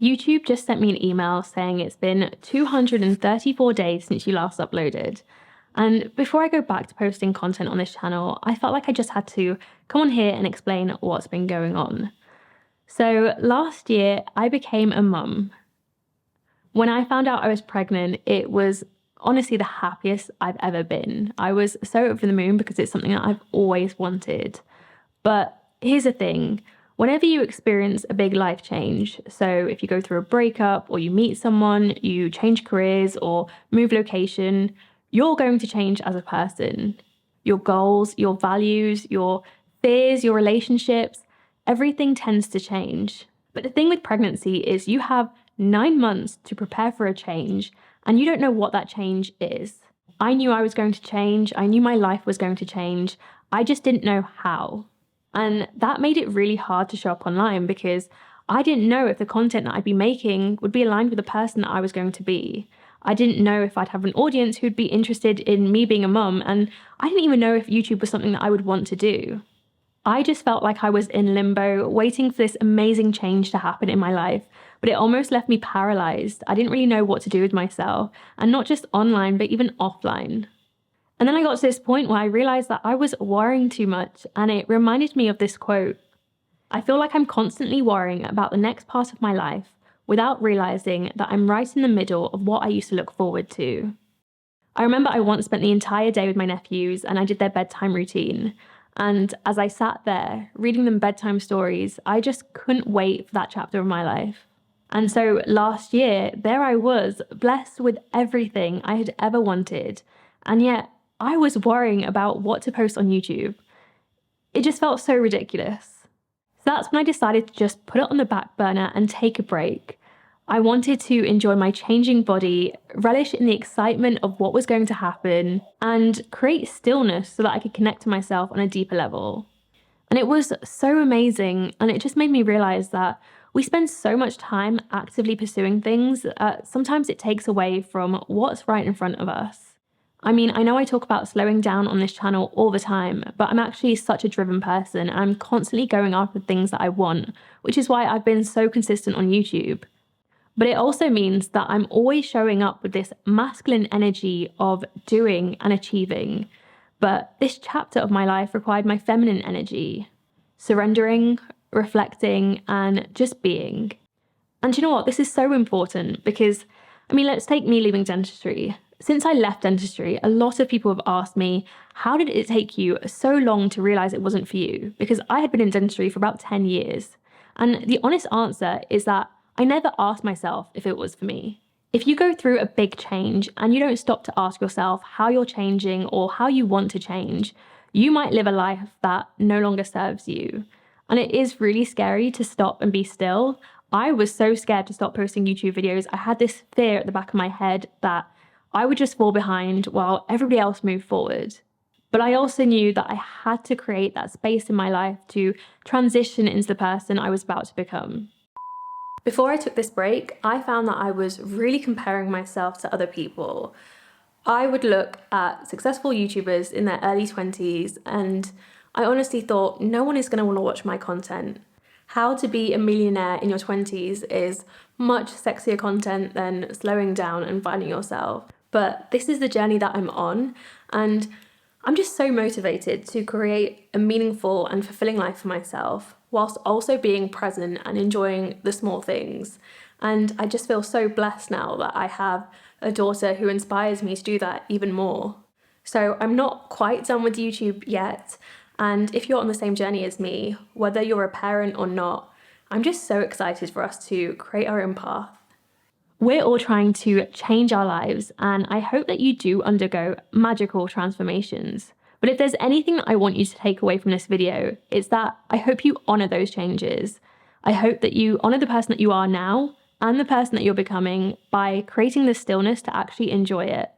YouTube just sent me an email saying it's been 234 days since you last uploaded. And before I go back to posting content on this channel, I felt like I just had to come on here and explain what's been going on. So last year, I became a mum. When I found out I was pregnant, it was honestly the happiest I've ever been. I was so over the moon because it's something that I've always wanted. But here's the thing. Whenever you experience a big life change, so if you go through a breakup or you meet someone, you change careers or move location, you're going to change as a person. Your goals, your values, your fears, your relationships, everything tends to change. But the thing with pregnancy is you have 9 months to prepare for a change, and you don't know what that change is. I knew I was going to change. I knew my life was going to change. I just didn't know how. And that made it really hard to show up online because I didn't know if the content that I'd be making would be aligned with the person that I was going to be. I didn't know if I'd have an audience who'd be interested in me being a mum, and I didn't even know if YouTube was something that I would want to do. I just felt like I was in limbo, waiting for this amazing change to happen in my life, but it almost left me paralyzed. I didn't really know what to do with myself, and not just online, but even offline. And then I got to this point where I realized that I was worrying too much, and it reminded me of this quote. I feel like I'm constantly worrying about the next part of my life without realizing that I'm right in the middle of what I used to look forward to. I remember I once spent the entire day with my nephews and I did their bedtime routine. And as I sat there reading them bedtime stories, I just couldn't wait for that chapter of my life. And so last year, there I was, blessed with everything I had ever wanted. And yet I was worrying about what to post on YouTube. It just felt so ridiculous. So that's when I decided to just put it on the back burner and take a break. I wanted to enjoy my changing body, relish in the excitement of what was going to happen, and create stillness so that I could connect to myself on a deeper level. And it was so amazing, and it just made me realize that we spend so much time actively pursuing things that sometimes it takes away from what's right in front of us. I mean, I know I talk about slowing down on this channel all the time, but I'm actually such a driven person. I'm constantly going after things that I want, which is why I've been so consistent on YouTube. But it also means that I'm always showing up with this masculine energy of doing and achieving. But this chapter of my life required my feminine energy, surrendering, reflecting, and just being. And you know what? This is so important because, let's take me leaving dentistry. Since I left dentistry, a lot of people have asked me, how did it take you so long to realize it wasn't for you? Because I had been in dentistry for about 10 years. And the honest answer is that I never asked myself if it was for me. If you go through a big change and you don't stop to ask yourself how you're changing or how you want to change, you might live a life that no longer serves you. And it is really scary to stop and be still. I was so scared to stop posting YouTube videos. I had this fear at the back of my head that I would just fall behind while everybody else moved forward. But I also knew that I had to create that space in my life to transition into the person I was about to become. Before I took this break, I found that I was really comparing myself to other people. I would look at successful YouTubers in their early 20s and I honestly thought no one is going to want to watch my content. How to be a millionaire in your 20s is much sexier content than slowing down and finding yourself. But this is the journey that I'm on, and I'm just so motivated to create a meaningful and fulfilling life for myself, whilst also being present and enjoying the small things. And I just feel so blessed now that I have a daughter who inspires me to do that even more. So I'm not quite done with YouTube yet. And if you're on the same journey as me, whether you're a parent or not, I'm just so excited for us to create our own path. We're all trying to change our lives, and I hope that you do undergo magical transformations. But if there's anything that I want you to take away from this video, it's that I hope you honor those changes. I hope that you honor the person that you are now and the person that you're becoming by creating the stillness to actually enjoy it.